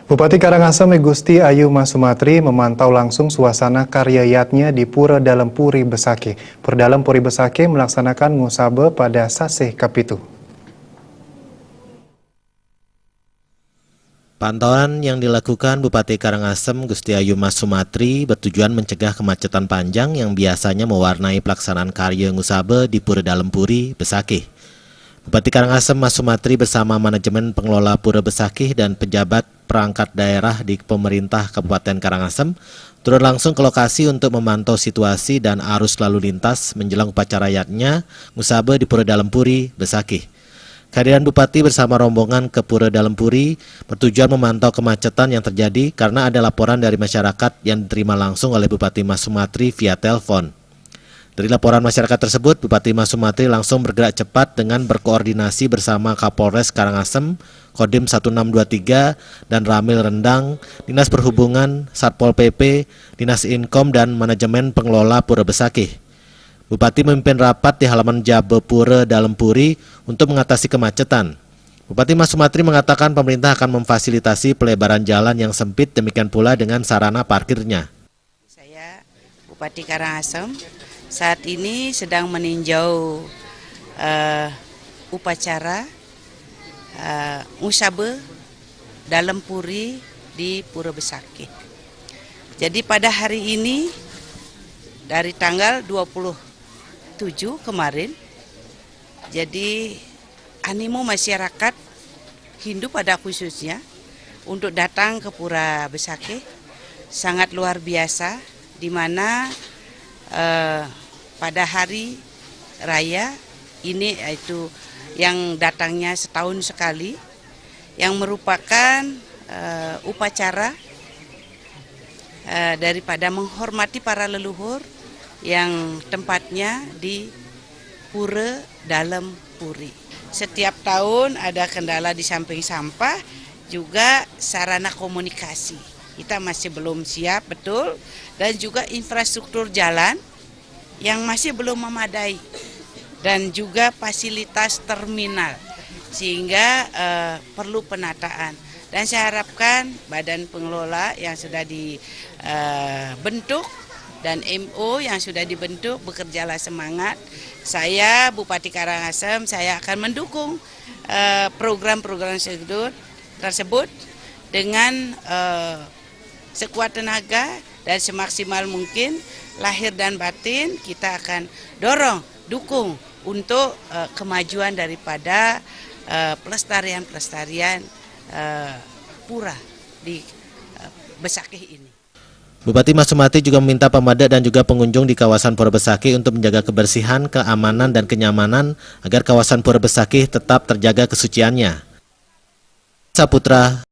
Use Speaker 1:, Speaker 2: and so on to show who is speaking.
Speaker 1: Bupati Karangasem Gusti Ayu Mas Sumatri memantau langsung suasana karya yatnya di Pura Dalem Puri Besakih. Pura Dalem Puri Besakih melaksanakan musabe pada Saseh Kapitu.
Speaker 2: Pantauan yang dilakukan Bupati Karangasem Gusti Ayu Mas Sumatri bertujuan mencegah kemacetan panjang yang biasanya mewarnai pelaksanaan karya Ngusabe di Pura Dalem Puri Besakih. Bupati Karangasem Mas Sumatri bersama manajemen pengelola Pura Besakih dan pejabat perangkat daerah di pemerintah Kabupaten Karangasem turun langsung ke lokasi untuk memantau situasi dan arus lalu lintas menjelang upacara yatnya Ngusabe di Pura Dalem Puri Besakih. Kehadiran Bupati bersama rombongan ke Pura Dalem Puri bertujuan memantau kemacetan yang terjadi karena ada laporan dari masyarakat yang diterima langsung oleh Bupati Mas Sumatri via telepon. Dari laporan masyarakat tersebut, Bupati Mas Sumatri langsung bergerak cepat dengan berkoordinasi bersama Kapolres Karangasem, Kodim 1623, dan Ramil Rendang, Dinas Perhubungan, Satpol PP, Dinas Inkom, dan manajemen pengelola Pura Besakih. Bupati memimpin rapat di halaman Jabe Pura Dalem Puri untuk mengatasi kemacetan. Bupati Mas Sumatri mengatakan pemerintah akan memfasilitasi pelebaran jalan yang sempit, demikian pula dengan sarana parkirnya.
Speaker 3: Saya Bupati Karangasem saat ini sedang meninjau upacara Ngusabe Dalem Puri di Pura Besakih. Jadi pada hari ini dari tanggal 27 kemarin, jadi animo masyarakat Hindu pada khususnya untuk datang ke Pura Besakih sangat luar biasa, di mana pada hari raya ini yaitu yang datangnya setahun sekali, yang merupakan upacara daripada menghormati para leluhur yang tempatnya di Pura Dalem Puri. Setiap tahun ada kendala di samping sampah, juga sarana komunikasi. Kita masih belum siap betul, dan juga infrastruktur jalan yang masih belum memadai, dan juga fasilitas terminal, sehingga perlu penataan. Dan saya harapkan badan pengelola yang sudah dibentuk dan MO yang sudah dibentuk bekerjalah semangat. Saya Bupati Karangasem, saya akan mendukung program-program tersebut dengan sekuat tenaga dan semaksimal mungkin, lahir dan batin kita akan dukung untuk kemajuan daripada pelestarian pura di Besakih ini.
Speaker 2: Bupati Mas Sumatri juga meminta pemuda dan juga pengunjung di kawasan Pura Besakih untuk menjaga kebersihan, keamanan, dan kenyamanan agar kawasan Pura Besakih tetap terjaga kesuciannya. Saputra